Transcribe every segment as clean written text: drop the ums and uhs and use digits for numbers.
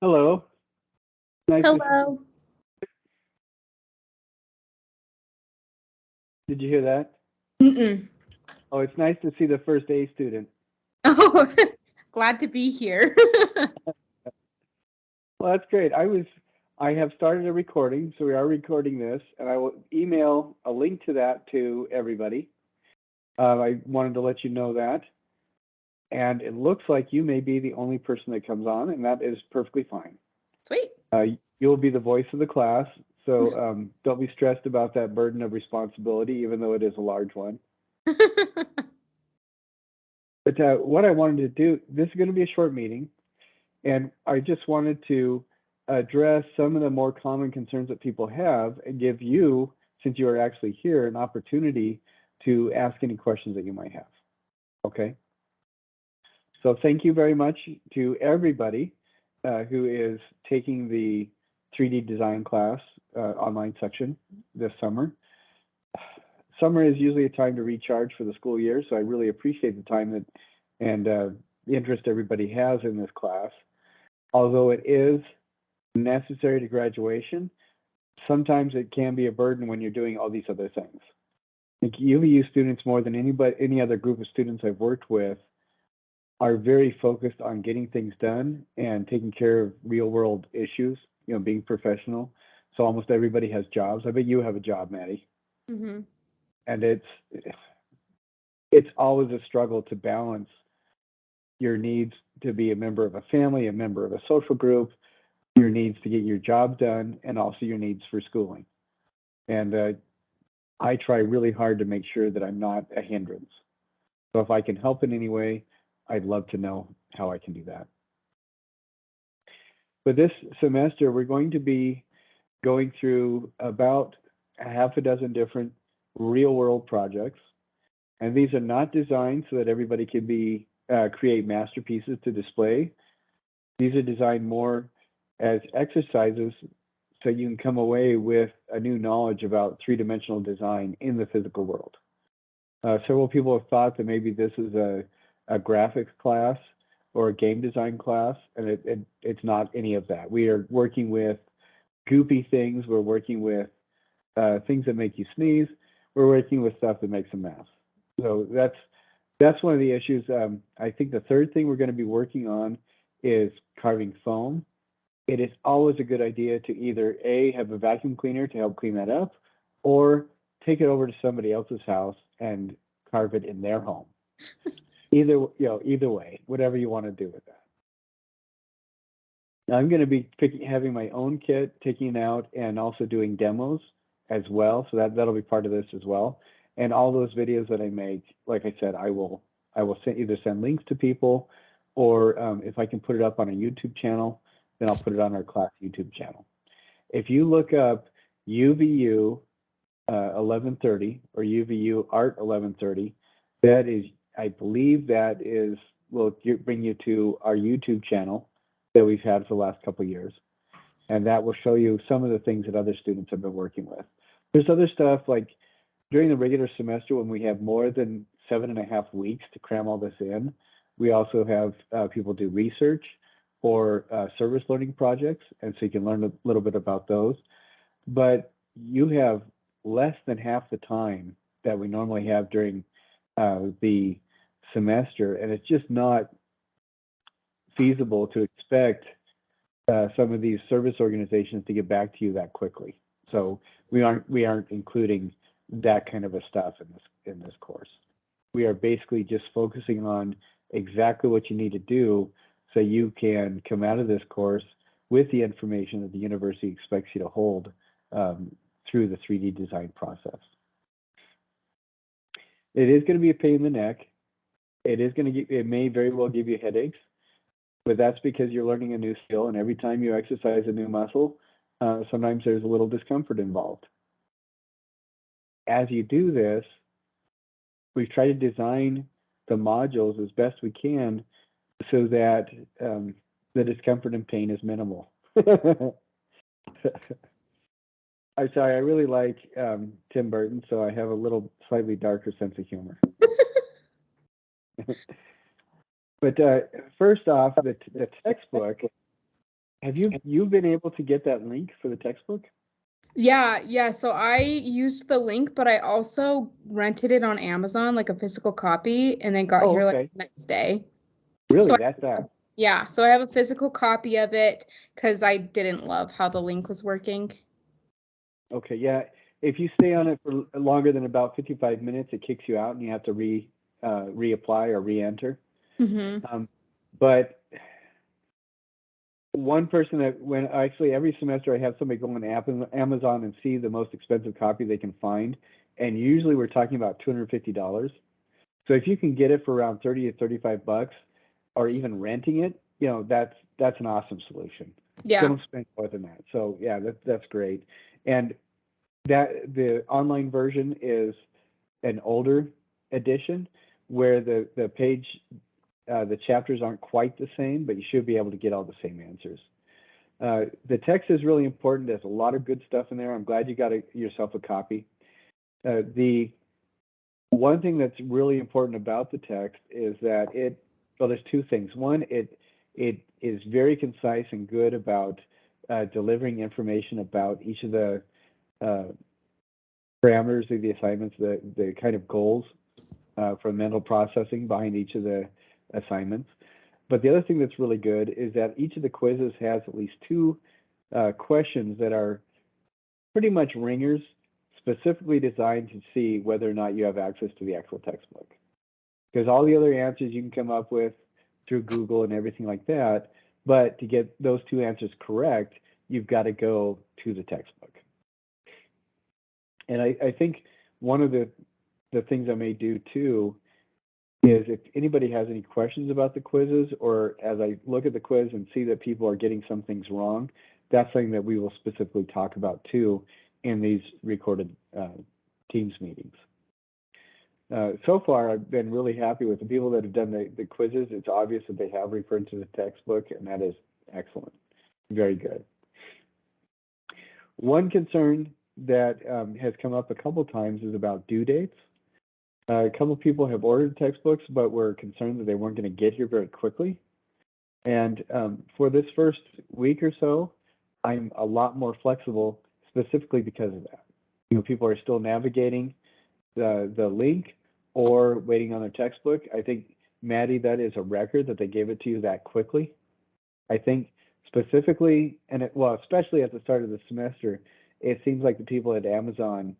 Hello. Nice to. Hello. Did you hear that? Mm-mm. Oh, it's nice to see the first A student. Oh, glad to be here. Well, that's great. I have started a recording, so we are recording this, and I will email a link to that to everybody. I wanted to let you know that, and it looks like you may be the only person that comes on, and that is perfectly fine. Sweet. You'll be the voice of the class, so don't be stressed about that burden of responsibility, even though it is a large one. But what I wanted to do, this is going to be a short meeting. And I just wanted to address some of the more common concerns that people have and give you, since you are actually here, an opportunity to ask any questions that you might have. Okay. So thank you very much to everybody who is taking the 3D design class online section this summer. Summer is usually a time to recharge for the school year, so I really appreciate the time that and the interest everybody has in this class. Although it is necessary to graduation, sometimes it can be a burden when you're doing all these other things. Like UVU students, more than any other group of students I've worked with, are very focused on getting things done and taking care of real world issues, being professional. So almost everybody has jobs. I bet you have a job, Maddie. hmm And it's always a struggle to balance your needs to be a member of a family, a member of a social group, your needs to get your job done, and also your needs for schooling. And I try really hard to make sure that I'm not a hindrance. So if I can help in any way, I'd love to know how I can do that. But this semester, we're going to be going through about a half a dozen different real world projects. And these are not designed so that everybody can create masterpieces to display. These are designed more as exercises so you can come away with a new knowledge about three-dimensional design in the physical world. Several people have thought that maybe this is a graphics class or a game design class, and it's not any of that. We are working with goopy things. We're working with things that make you sneeze. We're working with stuff that makes a mess. So that's one of the issues. I think the third thing we're going to be working on is carving foam. It is always a good idea to either A, have a vacuum cleaner to help clean that up, or take it over to somebody else's house and carve it in their home. Either way, whatever you want to do with that. Now, I'm going to be having my own kit, taking it out, and also doing demos as well. So that'll be part of this as well. And all those videos that I make, like I said, I will either send links to people, or if I can put it up on a YouTube channel, then I'll put it on our class YouTube channel. If you look up UVU 1130 or UVU Art 1130, that is, I believe will bring you to our YouTube channel that we've had for the last couple of years. And that will show you some of the things that other students have been working with. There's other stuff like during the regular semester when we have more than 7.5 weeks to cram all this in, we also have people do research or service learning projects, and so you can learn a little bit about those. But you have less than half the time that we normally have during the semester, and it's just not feasible to expect some of these service organizations to get back to you that quickly. So we aren't including that kind of a stuff in this course. We are basically just focusing on exactly what you need to do so you can come out of this course with the information that the university expects you to hold through the 3D design process. It is going to be a pain in the neck. It may very well give you headaches, but that's because you're learning a new skill, and every time you exercise a new muscle, sometimes there's a little discomfort involved. As you do this, we try to design the modules as best we can so that the discomfort and pain is minimal. I'm sorry, I really like Tim Burton, so I have a little slightly darker sense of humor. But first off, the textbook Have you been able to get that link for the textbook? Yeah. So I used the link, but I also rented it on Amazon, like a physical copy, and then got Oh, here like okay. the next day. So Really? That's that. yeah, so I have a physical copy of it because I didn't love how the link was working. Okay, yeah. If you stay on it for longer than about 55 minutes, it kicks you out and you have to reapply or re-enter. Mm-hmm. But one person that when actually every semester I have somebody go on Amazon and see the most expensive copy they can find, and usually we're talking about $250. So if you can get it for around 30 to 35 bucks, or even renting it, that's an awesome solution. Yeah. Don't spend more than that. So yeah, that's great. And that the online version is an older edition where the page the chapters aren't quite the same, but you should be able to get all the same answers. The text is really important. There's a lot of good stuff in there. I'm glad you got yourself a copy. The one thing that's really important about the text is that there's two things. One, it is very concise and good about delivering information about each of the uh, parameters of the assignments, the kind of goals for mental processing behind each of the assignments. But the other thing that's really good is that each of the quizzes has at least two questions that are pretty much ringers, specifically designed to see whether or not you have access to the actual textbook. Because all the other answers you can come up with through Google and everything like that, but to get those two answers correct, you've got to go to the textbook. And I think one of the things I may do too is if anybody has any questions about the quizzes, or as I look at the quiz and see that people are getting some things wrong, that's something that we will specifically talk about too in these recorded Teams meetings. So far, I've been really happy with the people that have done the quizzes. It's obvious that they have referred to the textbook, and that is excellent. Very good. One concern that has come up a couple times is about due dates. A couple of people have ordered textbooks, but were concerned that they weren't going to get here very quickly. And for this first week or so, I'm a lot more flexible, specifically because of that. People are still navigating the link or waiting on their textbook. I think, Maddie, that is a record that they gave it to you that quickly. I think specifically, especially at the start of the semester, it seems like the people at Amazon,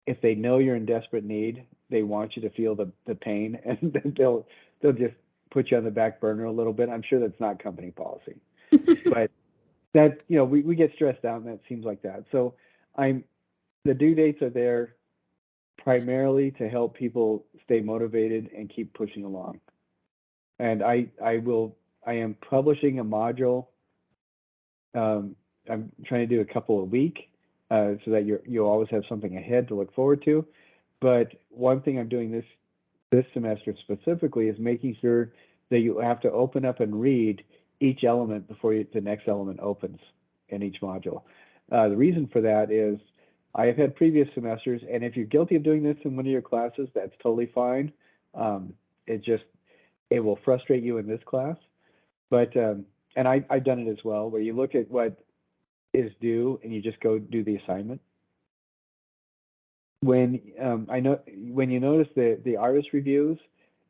if they know you're in desperate need, they want you to feel the pain, and they'll just put you on the back burner a little bit. I'm sure that's not company policy, but that we get stressed out, and that seems like that. So the due dates are there primarily to help people stay motivated and keep pushing along. And I am publishing a module. I'm trying to do a couple a week so that you'll always have something ahead to look forward to. But one thing I'm doing this semester specifically is making sure that you have to open up and read each element before the next element opens in each module. The reason for that is I have had previous semesters, and if you're guilty of doing this in one of your classes, that's totally fine. It will frustrate you in this class. But and I've done it as well, where you look at what is due and you just go do the assignment. When you notice the artist reviews,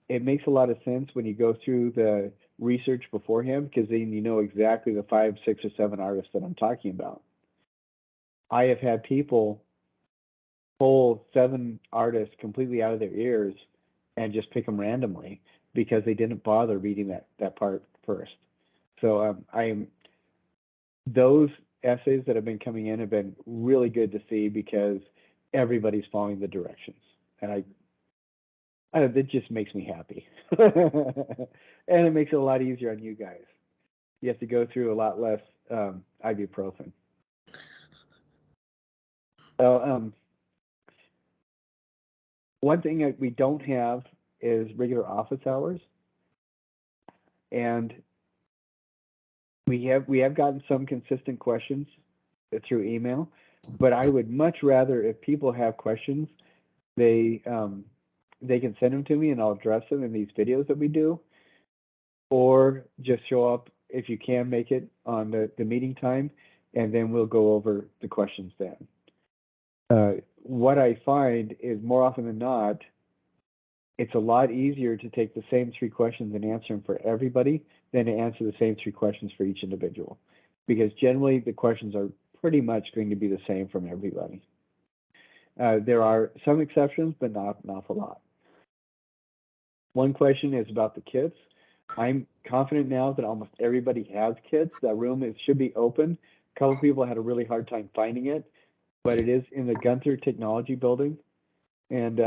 it makes a lot of sense when you go through the research beforehand, because then you know exactly the 5, 6, or 7 artists that I'm talking about. I have had people pull 7 artists completely out of their ears and just pick them randomly because they didn't bother reading that part first. So those essays that have been coming in have been really good to see because everybody's following the directions, and it just makes me happy. And it makes it a lot easier on you guys. You have to go through a lot less ibuprofen. So one thing that we don't have is regular office hours, and we have gotten some consistent questions through email, but I would much rather, if people have questions, they can send them to me and I'll address them in these videos that we do, or just show up if you can make it on the meeting time, and then we'll go over the questions then. What I find is more often than not, it's a lot easier to take the same 3 questions and answer them for everybody than to answer the same 3 questions for each individual, because generally the questions are pretty much going to be the same from everybody. There are some exceptions, but not an awful lot. One question is about the kits. I'm confident now that almost everybody has kits. That room should be open. A couple people had a really hard time finding it, but it is in the Gunther Technology Building, and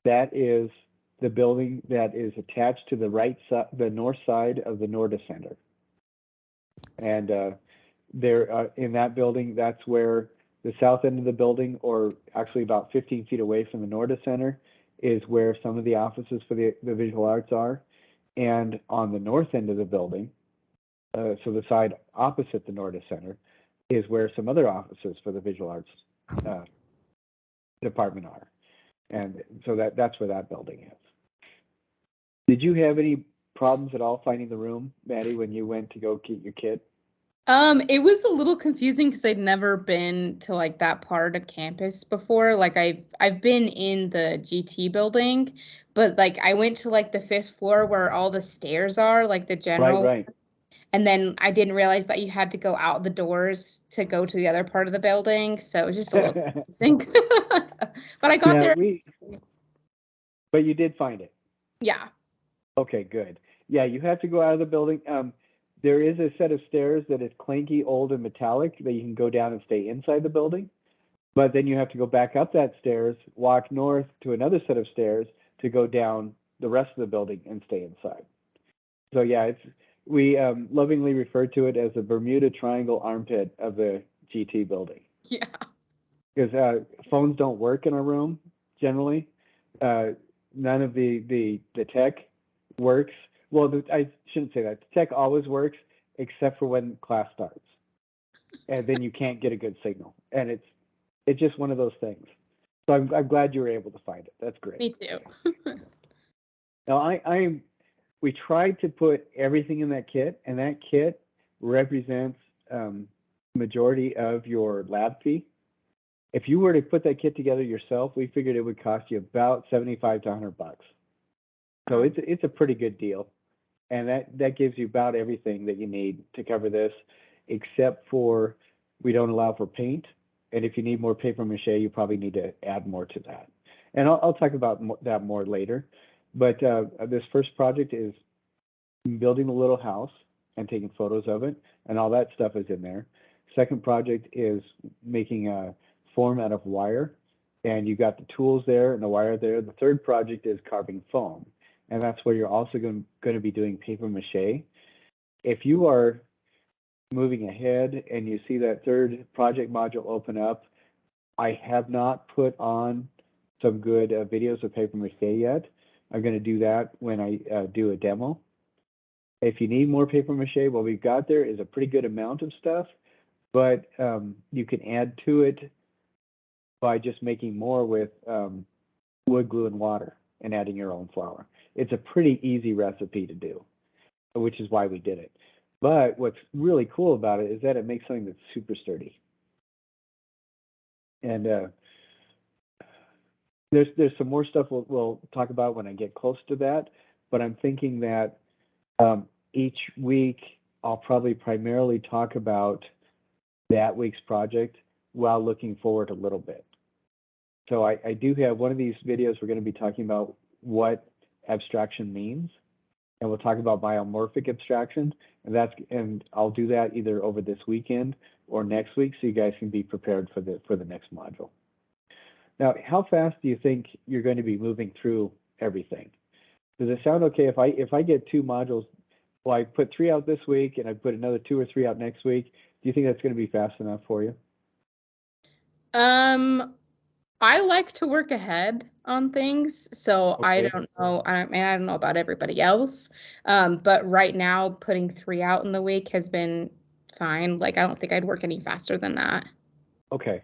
that is the building that is attached to the right side, the north side of the Norda Center. And there, in that building, that's where the south end of the building, or actually about 15 feet away from the Norda Center, is where some of the offices for the visual arts are. And on the north end of the building, so the side opposite the Norda Center, is where some other offices for the visual arts department are. And so that's where that building is. Did you have any problems at all finding the room, Maddie, when you went to go get your kit? It was a little confusing because I'd never been to like that part of campus before. Like I've been in the GT building, but like I went to like the 5th floor where all the stairs are, like the general. Right. And then I didn't realize that you had to go out the doors to go to the other part of the building. So it was just a little confusing. But I got there. But you did find it. Yeah. Okay, good. Yeah, you have to go out of the building. There is a set of stairs that is clanky, old, and metallic that you can go down and stay inside the building. But then you have to go back up that stairs, walk north to another set of stairs to go down the rest of the building and stay inside. So yeah, we lovingly refer to it as the Bermuda Triangle armpit of the GT building. Yeah. Because phones don't work in our room generally. None of the tech works. Well, I shouldn't say that. The tech always works except for when class starts, and then you can't get a good signal. And it's just one of those things. So I'm glad you were able to find it. That's great. Me too. Now we tried to put everything in that kit, and that kit represents majority of your lab fee. If you were to put that kit together yourself, we figured it would cost you about $75 to $100. So it's a pretty good deal, and that gives you about everything that you need to cover this, except for we don't allow for paint, and if you need more paper mache, you probably need to add more to that. And I'll talk about that more later. But this first project is building a little house and taking photos of it, and all that stuff is in there. Second project is making a form out of wire, and you got the tools there and the wire there. The third project is carving foam, and that's where you're also going to be doing paper mache. If you are moving ahead and you see that third project module open up, I have not put on some good videos of paper mache yet. I'm going to do that when I do a demo. If you need more paper mache, what we've got there is a pretty good amount of stuff, but you can add to it by just making more with wood glue and water and adding your own flour. It's a pretty easy recipe to do, which is why we did it. But what's really cool about it is that it makes something that's super sturdy. And there's some more stuff we'll talk about when I get close to that, but I'm thinking that each week I'll probably primarily talk about that week's project while looking forward a little bit. So I do have one of these videos we're going to be talking about what abstraction means, and we'll talk about biomorphic abstraction, and I'll do that either over this weekend or next week, so you guys can be prepared for the next module. Now, how fast do you think you're going to be moving through everything? Does it sound okay if I get 2 modules? Well, I put 3 out this week, and I put another 2 or 3 out next week. Do you think that's going to be fast enough for you? I like to work ahead on things, so okay. I don't know. I don't know about everybody else. But right now, putting 3 out in the week has been fine. Like, I don't think I'd work any faster than that. Okay,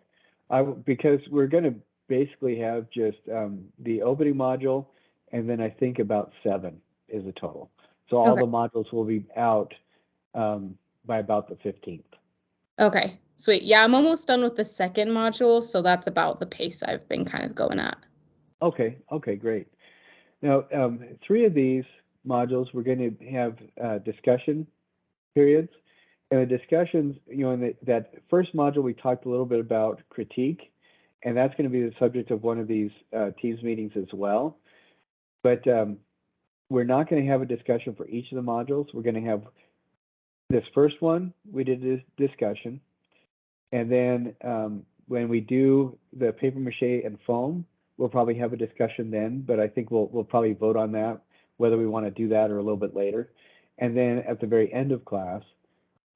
because we're going to basically have just the opening module, and then I think about 7 is the total. So all the modules will be out by about the 15th. Okay, sweet. Yeah, I'm almost done with the second module, so that's about the pace I've been kind of going at. Okay, great. Now, 3 of these modules, we're going to have discussion periods. And the discussions, in that first module, we talked a little bit about critique, and that's going to be the subject of one of these Teams meetings as well. But we're not going to have a discussion for each of the modules. We're going to have this first one, we did this discussion. And then when we do the paper mache and foam, we'll probably have a discussion then, but I think we'll probably vote on that, whether we want to do that or a little bit later. And then at the very end of class,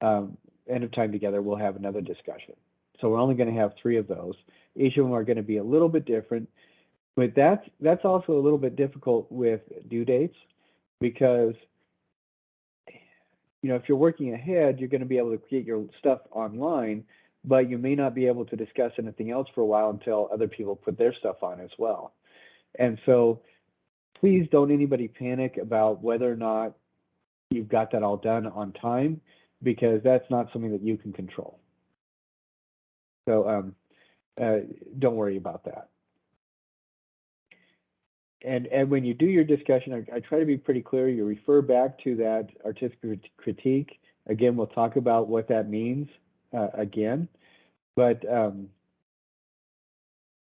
end of time together, we'll have another discussion. So we're only going to have 3 of those. Each of them are going to be a little bit different, but that's also a little bit difficult with due dates, because if you're working ahead, you're going to be able to get your stuff online, but you may not be able to discuss anything else for a while until other people put their stuff on as well. And so please don't anybody panic about whether or not you've got that all done on time, because that's not something that you can control. So don't worry about that. And when you do your discussion, I try to be pretty clear. You refer back to that artistic critique. Again, we'll talk about what that means again. But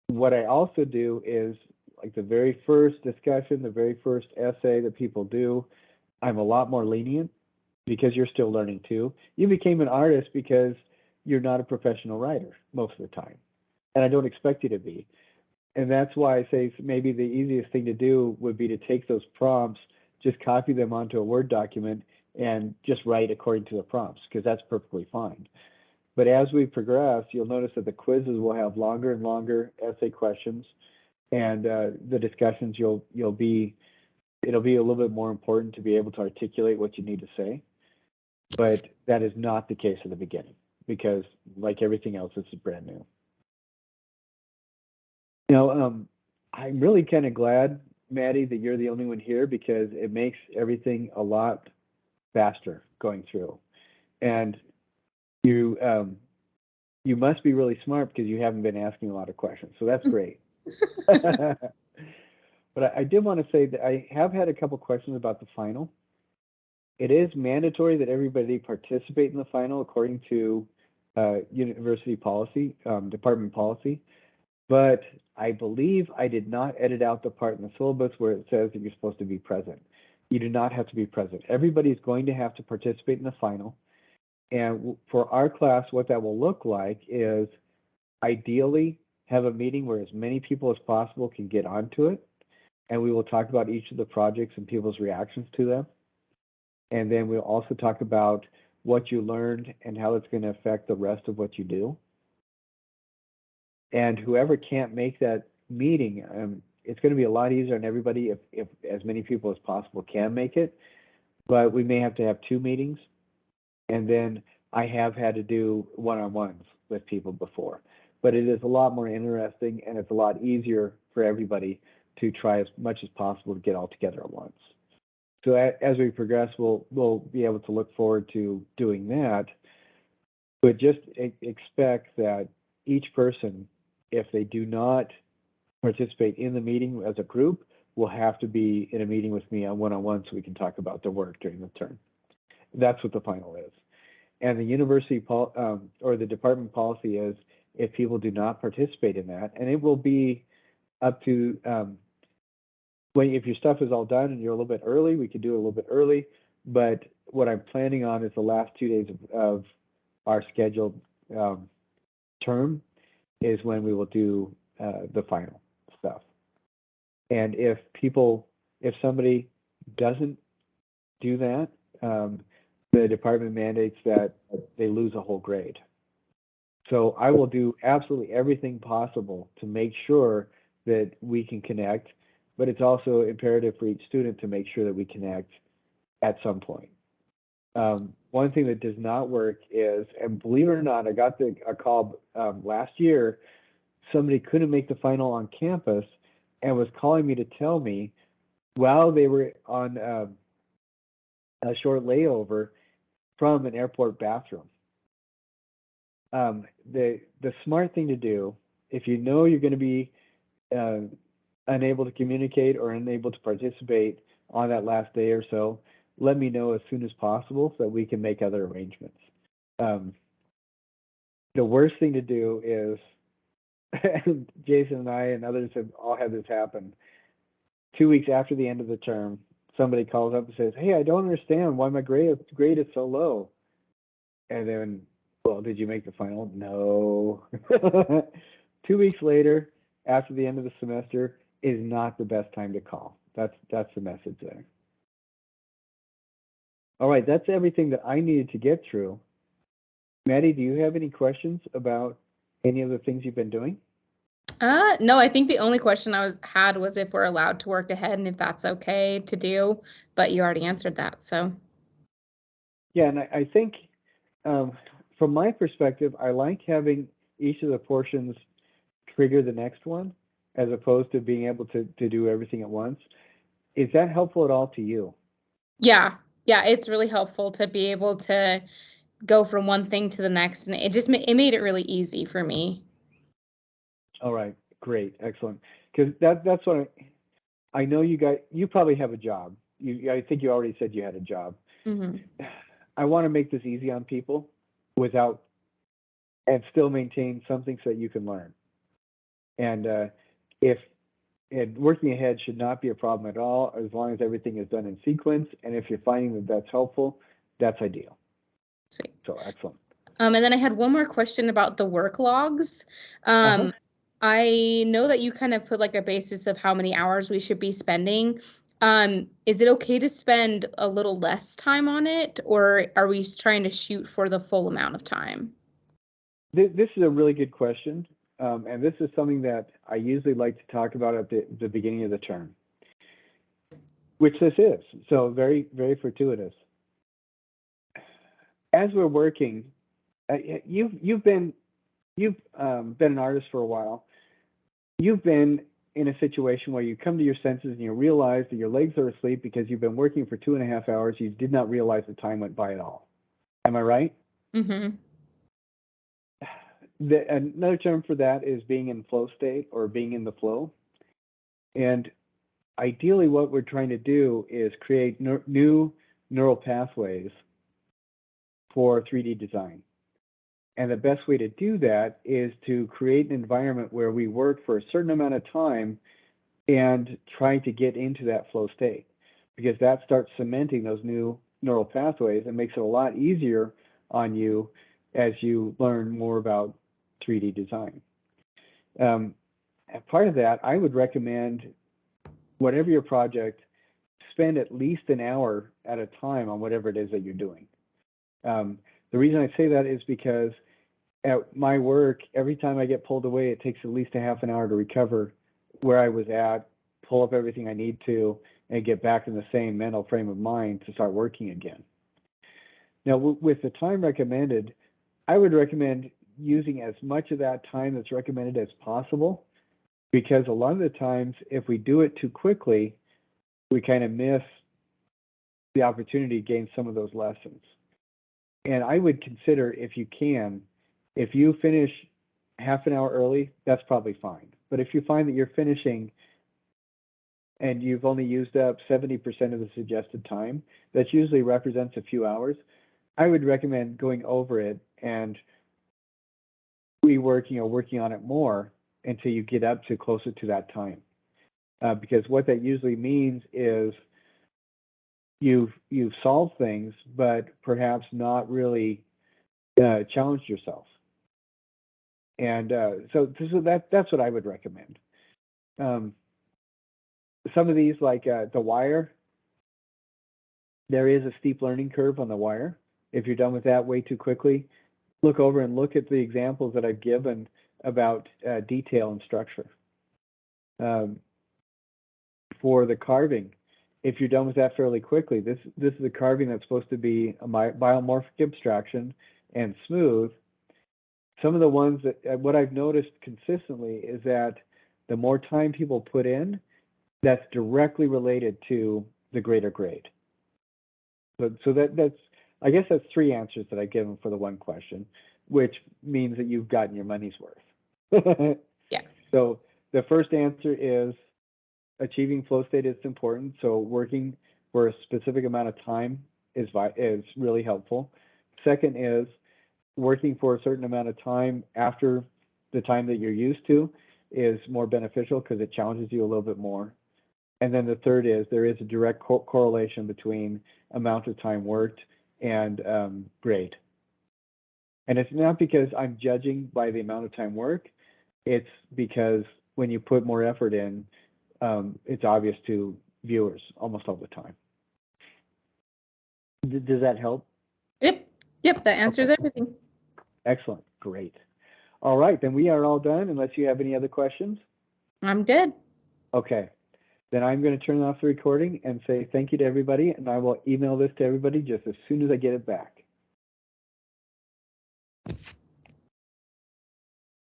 what I also do is, like the very first discussion, the very first essay that people do, I'm a lot more lenient, because you're still learning too. You became an artist because you're not a professional writer most of the time, and I don't expect you to be. And that's why I say maybe the easiest thing to do would be to take those prompts, just copy them onto a Word document, and just write according to the prompts, because that's perfectly fine. But as we progress, you'll notice that the quizzes will have longer and longer essay questions, and the discussions it'll be a little bit more important to be able to articulate what you need to say. But that is not the case at the beginning, because like everything else, this is brand new. I'm really kind of glad, Maddie, that you're the only one here, because it makes everything a lot faster going through. And you must be really smart, because you haven't been asking a lot of questions. So that's great. But I did want to say that I have had a couple questions about the final. It is mandatory that everybody participate in the final according to university policy, department policy. But I believe I did not edit out the part in the syllabus where it says that you're supposed to be present. You do not have to be present. Everybody's going to have to participate in the final. And for our class, what that will look like is ideally have a meeting where as many people as possible can get onto it. And we will talk about each of the projects and people's reactions to them. And then we'll also talk about what you learned and how it's going to affect the rest of what you do. And whoever can't make that meeting, it's going to be a lot easier on everybody if as many people as possible can make it. But we may have to have 2 meetings. And then I have had to do one-on-ones with people before. But it is a lot more interesting, and it's a lot easier for everybody to try as much as possible to get all together at once. So as we progress, we'll be able to look forward to doing that. But just expect that each person, if they do not participate in the meeting as a group, will have to be in a meeting with me on one-on-one so we can talk about their work during the term. That's what the final is. And the university or the department policy is if people do not participate in that, and it will be up to if your stuff is all done and you're a little bit early, we could do it a little bit early. But what I'm planning on is the last 2 days of our scheduled term is when we will do the final stuff. And if somebody doesn't do that, the department mandates that they lose a whole grade. So I will do absolutely everything possible to make sure that we can connect, but it's also imperative for each student to make sure that we connect at some point. One thing that does not work is, and believe it or not, I got a call last year, somebody couldn't make the final on campus and was calling me to tell me while they were on a short layover, from an airport bathroom. The smart thing to do, if you know you're going to be unable to communicate or unable to participate on that last day or so, let me know as soon as possible so that we can make other arrangements. The worst thing to do is, Jason and I and others have all had this happen. 2 weeks after the end of the term, somebody calls up and says, "Hey, I don't understand why my grade is so low." And then, well, did you make the final? No. 2 weeks later, after the end of the semester, is not the best time to call. That's the message there. All right, that's everything that I needed to get through. Maddie, do you have any questions about any of the things you've been doing? No, I think the only question I had was if we're allowed to work ahead and if that's okay to do, but you already answered that, so. Yeah, and I think from my perspective, I like having each of the portions trigger the next one as opposed to being able to do everything at once. Is that helpful at all to you? Yeah, it's really helpful to be able to go from one thing to the next, and it just it made it really easy for me. All right, great, excellent. Because that's what I know you probably have a job. I think you already said you had a job. Mm-hmm. I want to make this easy on people without and still maintain something so that you can learn. And working ahead should not be a problem at all as long as everything is done in sequence. And if you're finding that that's helpful, that's ideal. Sweet. So excellent. And then I had one more question about the work logs. I know that you kind of put like a basis of how many hours we should be spending. Is it okay to spend a little less time on it, or are we trying to shoot for the full amount of time? This is a really good question. And this is something that I usually like to talk about at the beginning of the term, which this is. So very, very fortuitous. As we're working, you've been an artist for a while. You've been in a situation where you come to your senses and you realize that your legs are asleep because you've been working for 2.5 hours. You did not realize the time went by at all. Am I right? Mm-hmm. Another term for that is being in flow state or being in the flow. And ideally, what we're trying to do is create new neural pathways for 3D design. And the best way to do that is to create an environment where we work for a certain amount of time and try to get into that flow state, because that starts cementing those new neural pathways and makes it a lot easier on you as you learn more about 3D design. And part of that, I would recommend, whatever your project, spend at least an hour at a time on whatever it is that you're doing. The reason I say that is because at my work, every time I get pulled away, it takes at least a half an hour to recover where I was at, pull up everything I need to, and get back in the same mental frame of mind to start working again. Now, with the time recommended, I would recommend using as much of that time that's recommended as possible, because a lot of the times, if we do it too quickly, we kind of miss the opportunity to gain some of those lessons. And I would consider, if you can, if you finish half an hour early, that's probably fine. But if you find that you're finishing and you've only used up 70% of the suggested time, that usually represents a few hours, I would recommend going over it and reworking or working on it more until you get up to closer to that time. Because what that usually means is you've solved things, but perhaps not really challenged yourself. And so that's what I would recommend. Some of these, like the wire, there is a steep learning curve on the wire. If you're done with that way too quickly, look over and look at the examples that I've given about detail and structure. For the carving, if you're done with that fairly quickly, this is a carving that's supposed to be a biomorphic abstraction and smooth. Some of the ones that what I've noticed consistently is that the more time people put in, that's directly related to the greater grade. So that's I guess that's 3 answers that I give them for the one question, which means that you've gotten your money's worth. Yeah. So the first answer is achieving flow state is important. So working for a specific amount of time is really helpful. Second is working for a certain amount of time after the time that you're used to is more beneficial because it challenges you a little bit more. And then the third is there is a direct correlation between amount of time worked and grade. And it's not because I'm judging by the amount of time worked. It's because when you put more effort in, it's obvious to viewers almost all the time. Does that help? Yep, that answers everything. Excellent, great. All right, then we are all done unless you have any other questions. I'm good. Okay, then I'm going to turn off the recording and say thank you to everybody, and I will email this to everybody just as soon as I get it back.